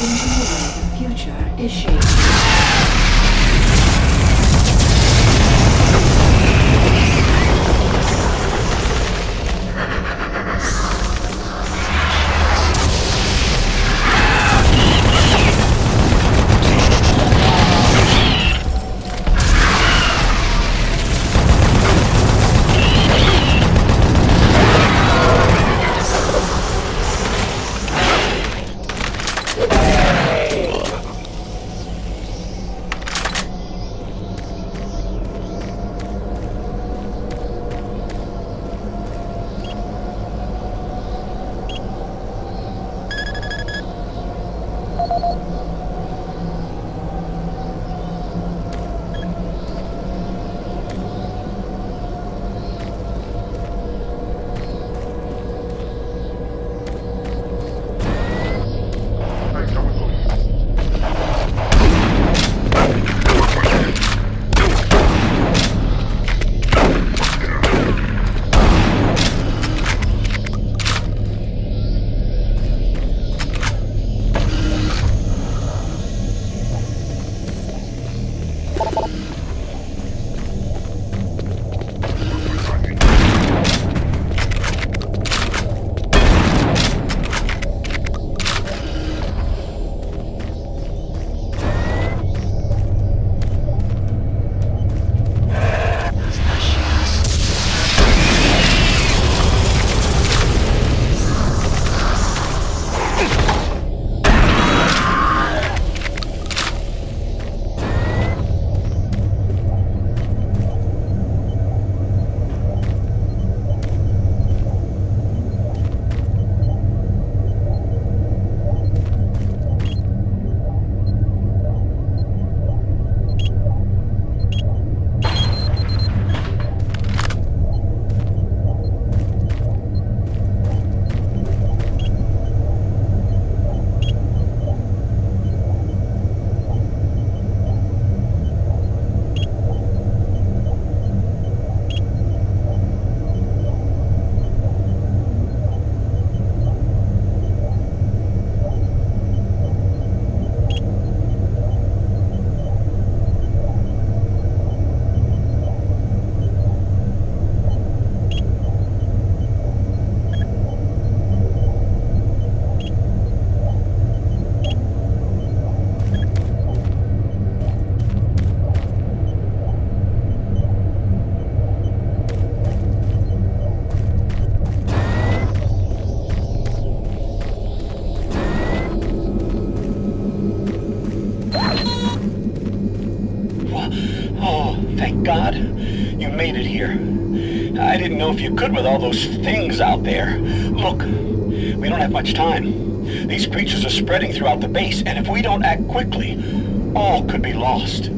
into the way the future is shaped. Thank God. You made it here. I didn't know if you could with all those things out there. Look, we don't have much time. These creatures are spreading throughout the base, and if we don't act quickly, all could be lost.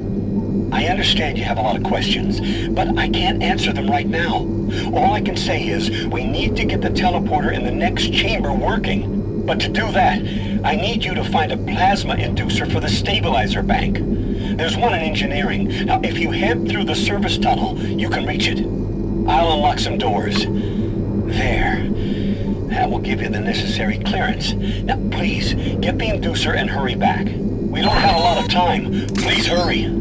I understand you have a lot of questions, but I can't answer them right now. All I can say is we need to get the teleporter in the next chamber working. But to do that, I need you to find a plasma inducer for the stabilizer bank. There's one in engineering. Now, if you head through the service tunnel, you can reach it. I'll unlock some doors. There. That will give you the necessary clearance. Now, please, get the inducer and hurry back. We don't have a lot of time. Please hurry.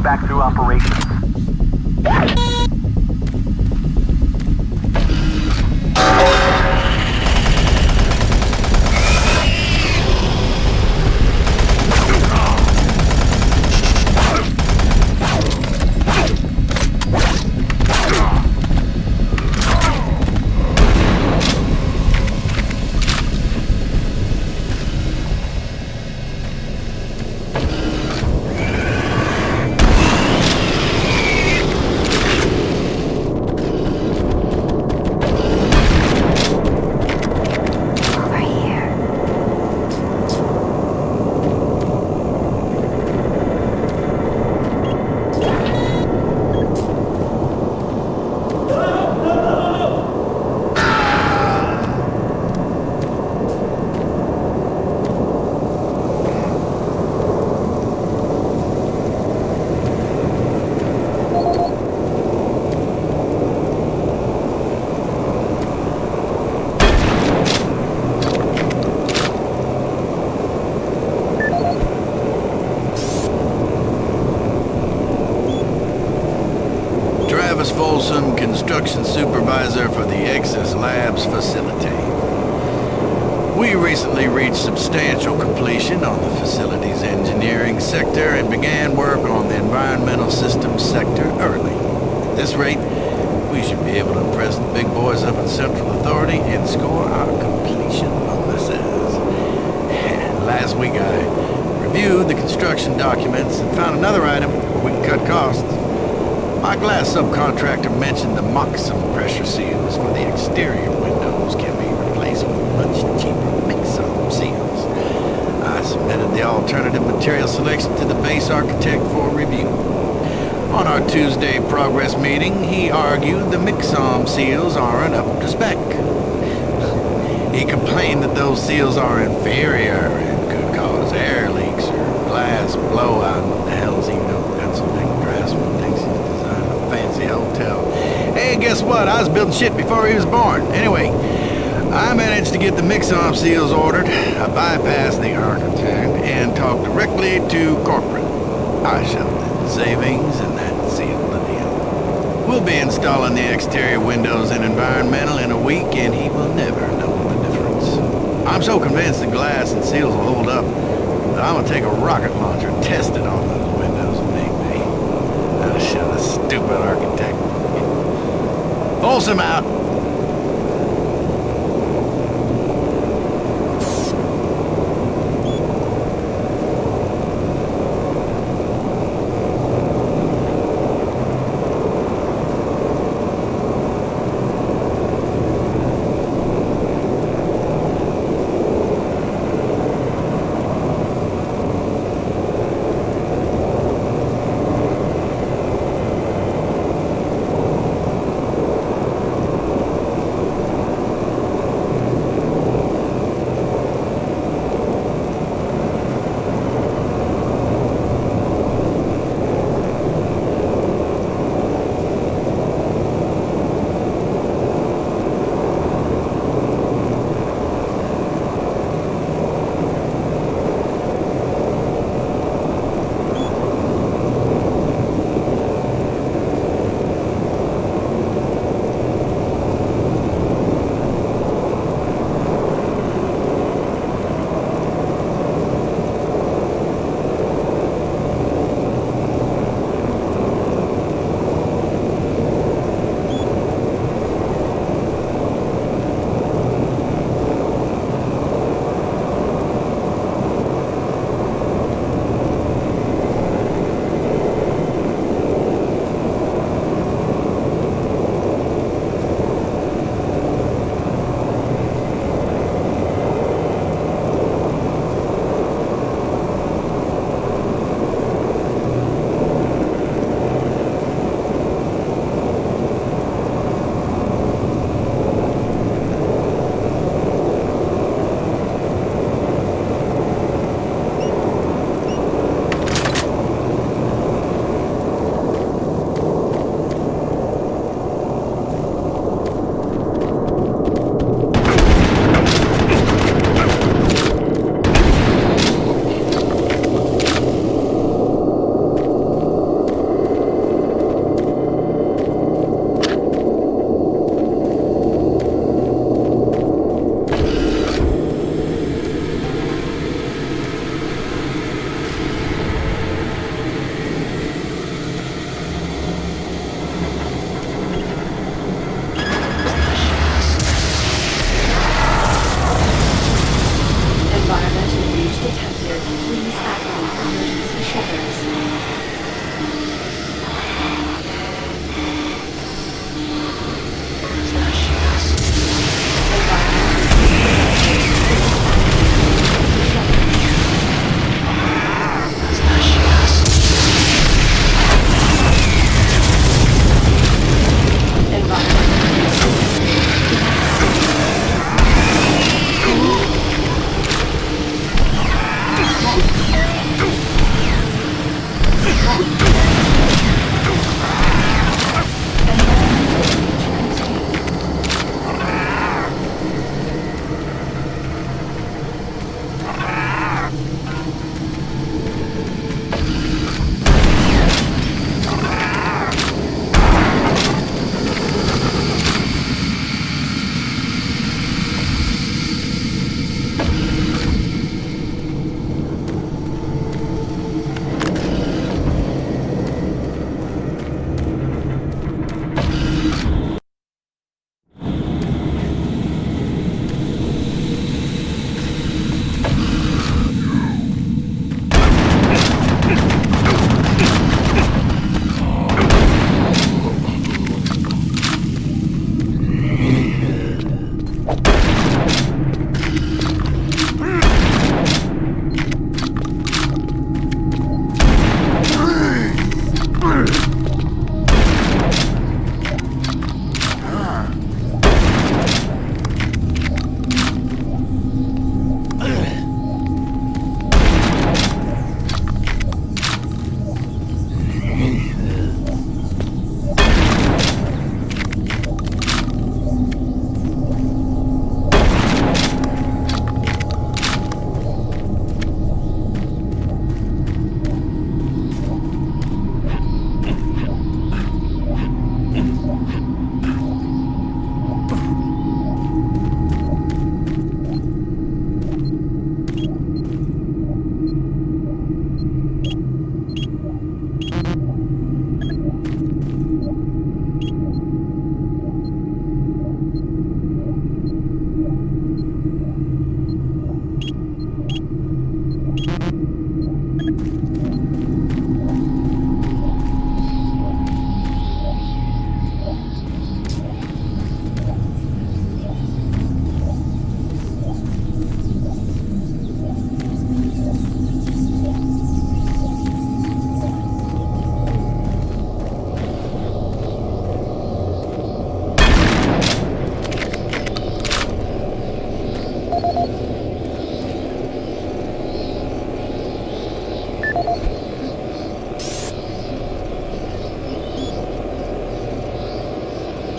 back through operations. Construction supervisor for the Excess Labs facility. We recently reached substantial completion on the facility's engineering sector and began work on the environmental systems sector early. At this rate, we should be able to impress the big boys up in Central Authority and score our completion bonuses. Last week I reviewed the construction documents and found another item where we can cut costs. My glass subcontractor mentioned the Moxum pressure seals for the exterior windows can be replaced with much cheaper Mixum seals. I submitted the alternative material selection to the base architect for review. On our Tuesday progress meeting, he argued the Mixum seals aren't up to spec. He complained that those seals are inferior and could cause air leaks or glass blowout. What the hell's he know? Pennsylvania draftsman thinks he's designed a fancy hotel. Hey, guess what? I was building shit before he was born. Anyway, I managed to get the Mixom seals ordered. I bypassed the architect and talked directly to corporate. I shoved in savings and that sealed the deal. We'll be installing the exterior windows in environmental in a week and he will never know the difference. I'm so convinced the glass and seals will hold up that I'm gonna take a rocket launcher and test it on those windows and make me. I'll show the stupid architect. Folsom out.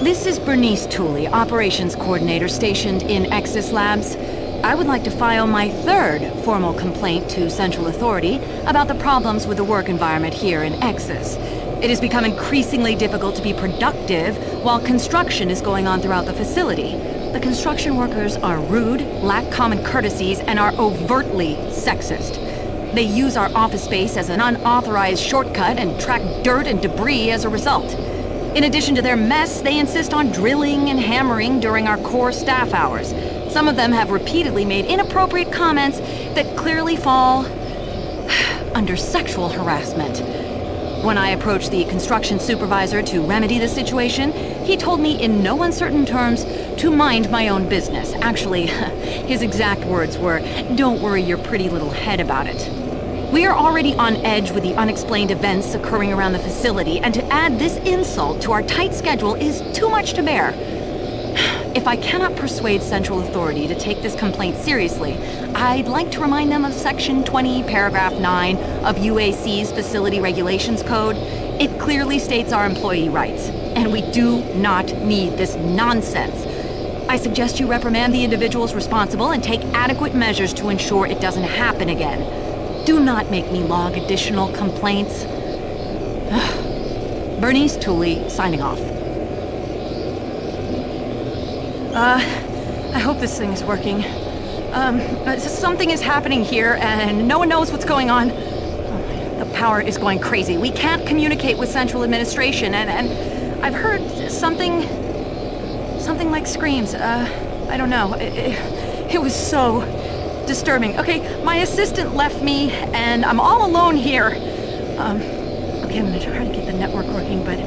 This is Bernice Tooley, Operations Coordinator stationed in Exis Labs. I would like to file my third formal complaint to Central Authority about the problems with the work environment here in Exis. It has become increasingly difficult to be productive while construction is going on throughout the facility. The construction workers are rude, lack common courtesies, and are overtly sexist. They use our office space as an unauthorized shortcut and track dirt and debris as a result. In addition to their mess, they insist on drilling and hammering during our core staff hours. Some of them have repeatedly made inappropriate comments that clearly fall under sexual harassment. When I approached the construction supervisor to remedy the situation, he told me in no uncertain terms to mind my own business. Actually, his exact words were, "Don't worry your pretty little head about it." We are already on edge with the unexplained events occurring around the facility, and to add this insult to our tight schedule is too much to bear. If I cannot persuade Central Authority to take this complaint seriously, I'd like to remind them of Section 20, Paragraph 9 of UAC's Facility Regulations Code. It clearly states our employee rights, and we do not need this nonsense. I suggest you reprimand the individuals responsible and take adequate measures to ensure it doesn't happen again. Do not make me log additional complaints. Bernice Tooley, signing off. I hope this thing is working. Something is happening here, and no one knows what's going on. The power is going crazy. We can't communicate with Central Administration, and I've heard something like screams. I don't know. It was so disturbing. Okay, my assistant left me, and I'm all alone here. Okay, I'm gonna try to get the network working, but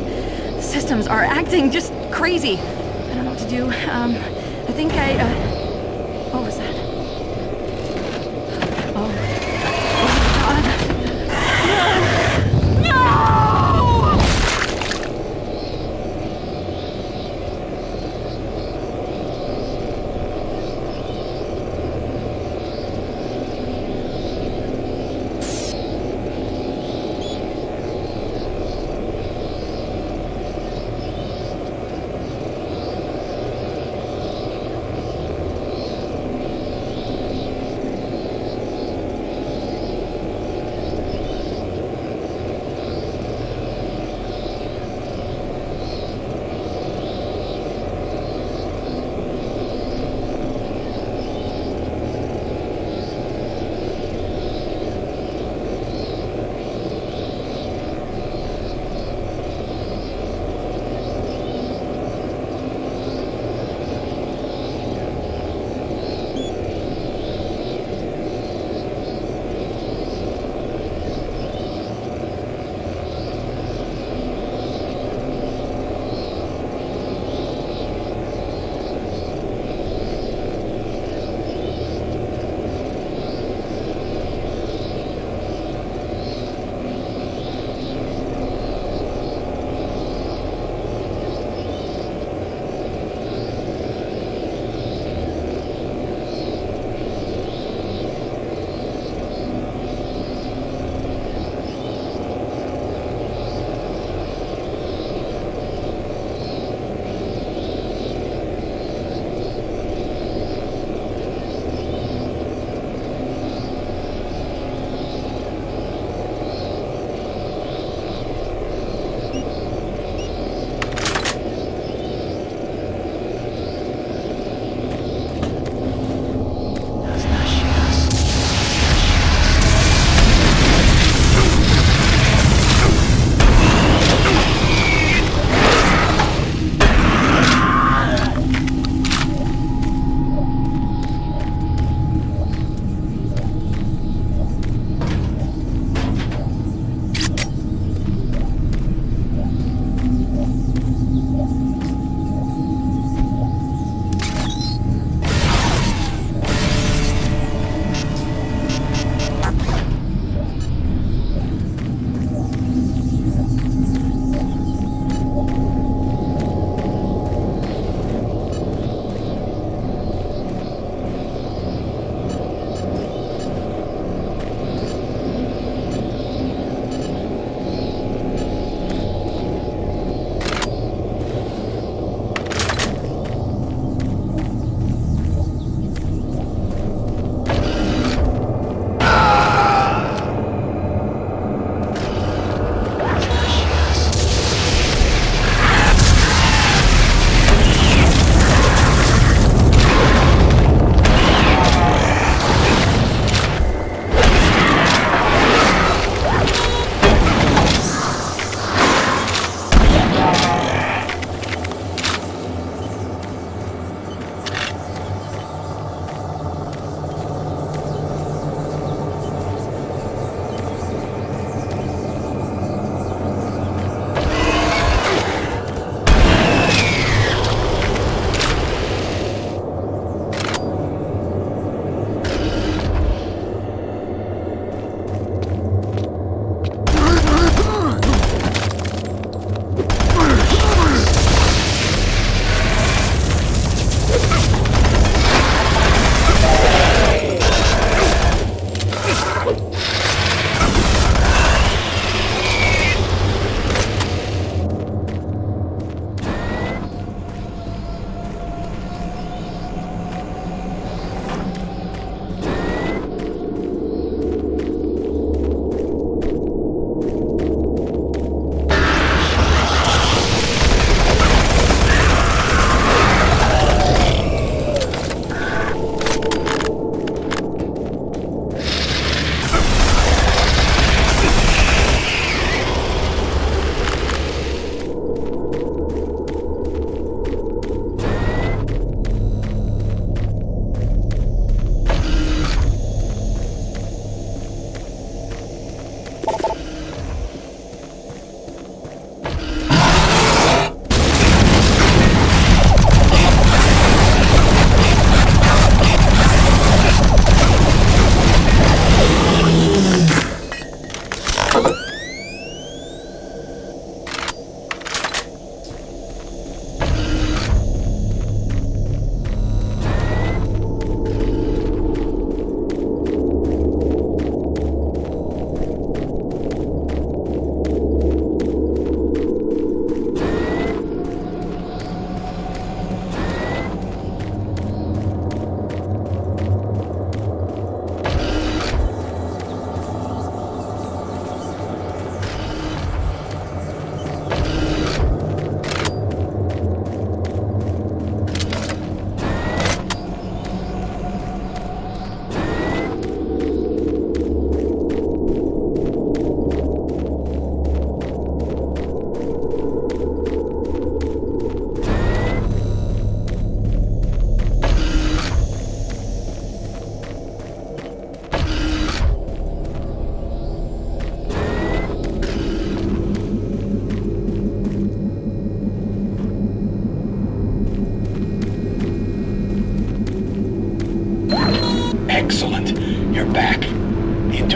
the systems are acting just crazy. I don't know what to do. I think what was that? Oh. Oh, God. No!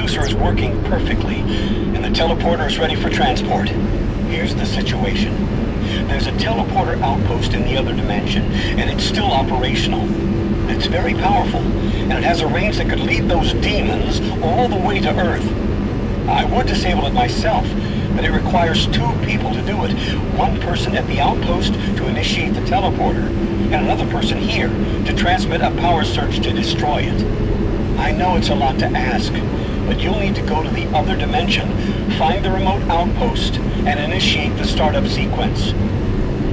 transducer is working perfectly, and the teleporter is ready for transport. Here's the situation. There's a teleporter outpost in the other dimension, and it's still operational. It's very powerful, and it has a range that could lead those demons all the way to Earth. I would disable it myself, but it requires 2 people to do it. One person at the outpost to initiate the teleporter, and another person here to transmit a power surge to destroy it. I know it's a lot to ask, but you'll need to go to the other dimension, find the remote outpost, and initiate the startup sequence.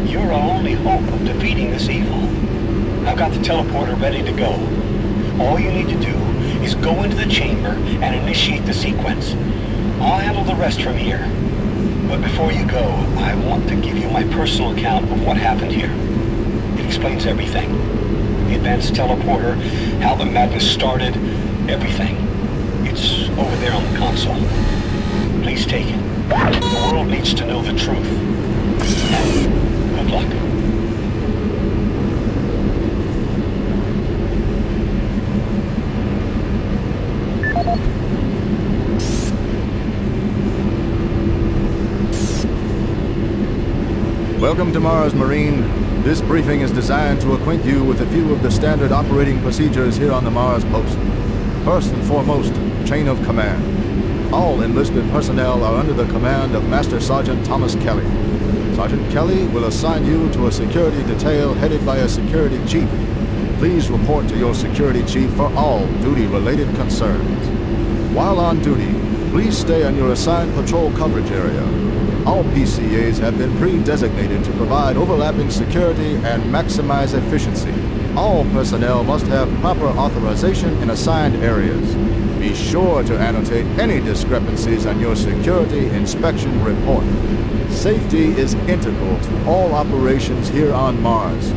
Your only hope of defeating this evil. I've got the teleporter ready to go. All you need to do is go into the chamber and initiate the sequence. I'll handle the rest from here. But before you go, I want to give you my personal account of what happened here. It explains everything. The advanced teleporter, how the madness started, everything. It's over there on the console. Please take it. The world needs to know the truth. And good luck. Welcome to Mars, Marine. This briefing is designed to acquaint you with a few of the standard operating procedures here on the Mars post. First and foremost, chain of command. All enlisted personnel are under the command of Master Sergeant Thomas Kelly. Sergeant Kelly will assign you to a security detail headed by a security chief. Please report to your security chief for all duty-related concerns. While on duty, please stay on your assigned patrol coverage area. All PCAs have been pre-designated to provide overlapping security and maximize efficiency. All personnel must have proper authorization in assigned areas. Be sure to annotate any discrepancies on your security inspection report. Safety is integral to all operations here on Mars.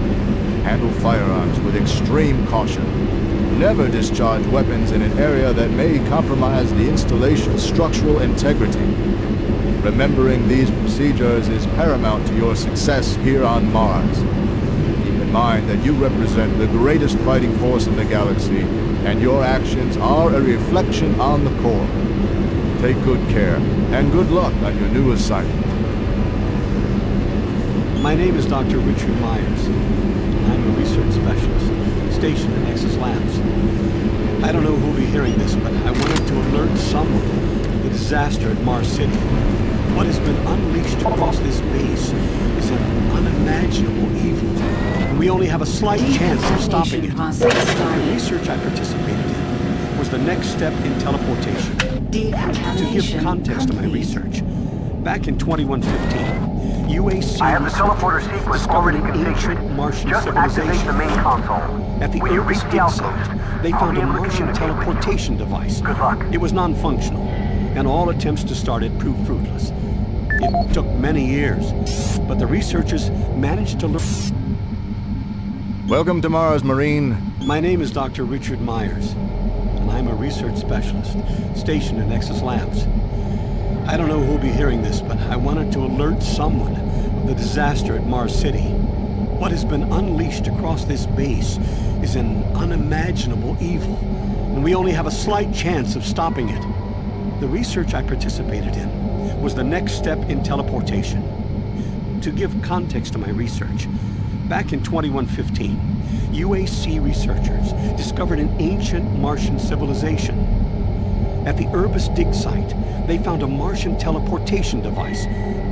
Handle firearms with extreme caution. Never discharge weapons in an area that may compromise the installation's structural integrity. Remembering these procedures is paramount to your success here on Mars. Keep in mind that you represent the greatest fighting force in the galaxy, and your actions are a reflection on the Corps. Take good care, and good luck on your new assignment. My name is Dr. Richard MEYERS. I'm a research specialist stationed in Nexus Labs. I don't know who will be hearing this, but I wanted to alert someone of the disaster at Mars City. What has been unleashed across this base is an unimaginable evil, and we only have a slight chance of stopping it. The research I participated in was the next step in teleportation. To give context to my research, back in 2115, UAC I have the teleporter sequence already configured. Martian Just activate the main console. At the When you Urbis reach the dig outpost, site, they I'll found be a able to Martian communicate with you. teleportation device. Good luck. It was non-functional, and all attempts to start it proved fruitless. It took many years, but the researchers managed to learn. Welcome to Mars, Marine. My name is Dr. Richard MEYERS, and I'm a research specialist stationed in Nexus Labs. I don't know who will be hearing this, but I wanted to alert someone of the disaster at Mars City. What has been unleashed across this base is an unimaginable evil, and we only have a slight chance of stopping it. The research I participated in was the next step in teleportation. To give context to my research, back in 2115, UAC researchers discovered an ancient Martian civilization. At the Urbis dig site, they found a Martian teleportation device.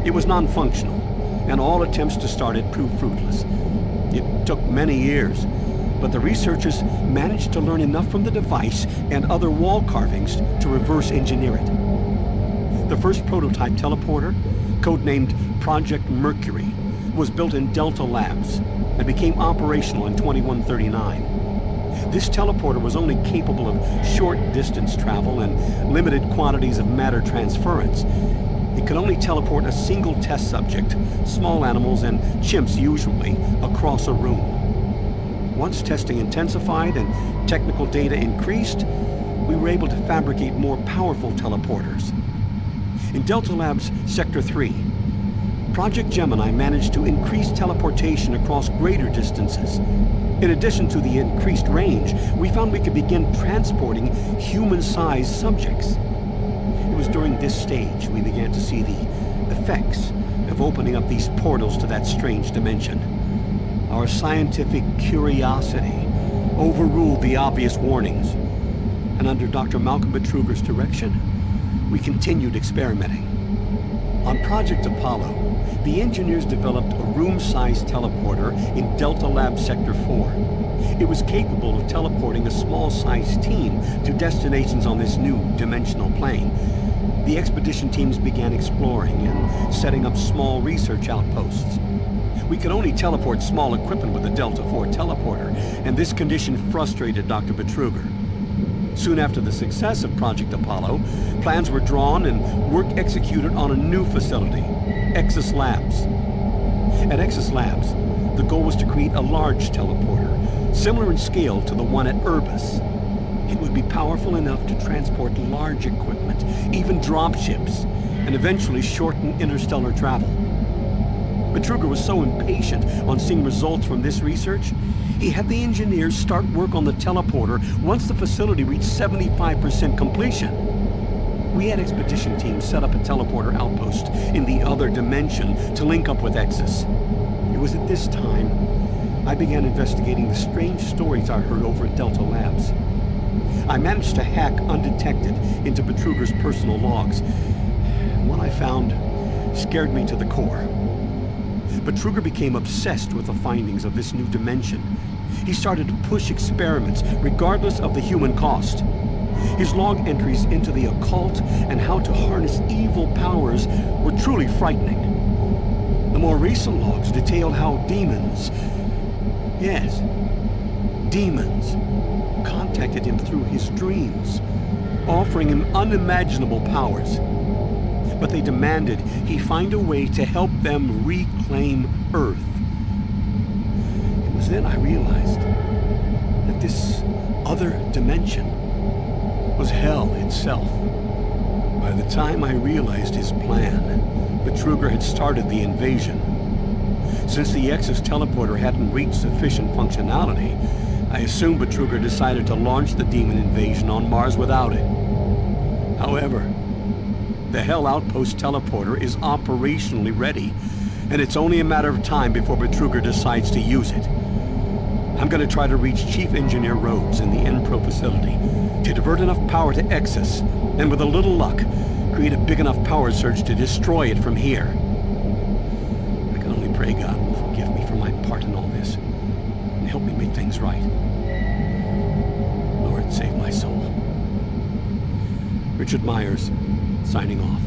It was non-functional, and all attempts to start it proved fruitless. It took many years, but the researchers managed to learn enough from the device and other wall carvings to reverse engineer it. The first prototype teleporter, codenamed Project Mercury, was built in Delta Labs and became operational in 2139. This teleporter was only capable of short distance travel and limited quantities of matter transference. It could only teleport a single test subject, small animals and chimps usually, across a room. Once testing intensified and technical data increased, we were able to fabricate more powerful teleporters. In Delta Labs Sector 3, Project Gemini managed to increase teleportation across greater distances. In addition to the increased range, we found we could begin transporting human-sized subjects. was during this stage we began to see the effects of opening up these portals to that strange dimension. Our scientific curiosity overruled the obvious warnings, and under Dr. Malcolm Betruger's direction, we continued experimenting. On Project Apollo, the engineers developed a room-sized teleporter in Delta Lab Sector 4. It was capable of teleporting a small-sized team to destinations on this new dimensional plane. The expedition teams began exploring and setting up small research outposts. We could only teleport small equipment with the Delta 4 teleporter, and this condition frustrated Dr. Betruger. Soon after the success of Project Apollo, plans were drawn and work executed on a new facility, Exus Labs. At Exus Labs, the goal was to create a large teleporter, similar in scale to the one at Urbis. It would be powerful enough to transport large equipment, even dropships, and eventually shorten interstellar travel. Betruger was so impatient on seeing results from this research, he had the engineers start work on the teleporter once the facility reached 75% completion. We had expedition teams set up a teleporter outpost in the other dimension to link up with Exus. It was at this time I began investigating the strange stories I heard over at Delta Labs. I managed to hack undetected into Betruger's personal logs. What I found scared me to the core. Betruger became obsessed with the findings of this new dimension. He started to push experiments regardless of the human cost. His log entries into the occult and how to harness evil powers were truly frightening. The more recent logs detailed how demons, yes, demons, contacted him through his dreams, offering him unimaginable powers. But they demanded he find a way to help them reclaim Earth. It was then I realized that this other dimension was hell itself. By the time I realized his plan, Betruger had started the invasion. Since the Exus teleporter hadn't reached sufficient functionality, I assumed Betruger decided to launch the demon invasion on Mars without it. However, the Hell Outpost teleporter is operationally ready, and it's only a matter of time before Betruger decides to use it. I'm going to try to reach Chief Engineer Rhodes in the Enpro facility to divert enough power to Exus, and with a little luck, create a big enough power surge to destroy it from here. I can only pray God will forgive me for my part in all this, and help me make things right. Lord, save my soul. Richard Myers, signing off.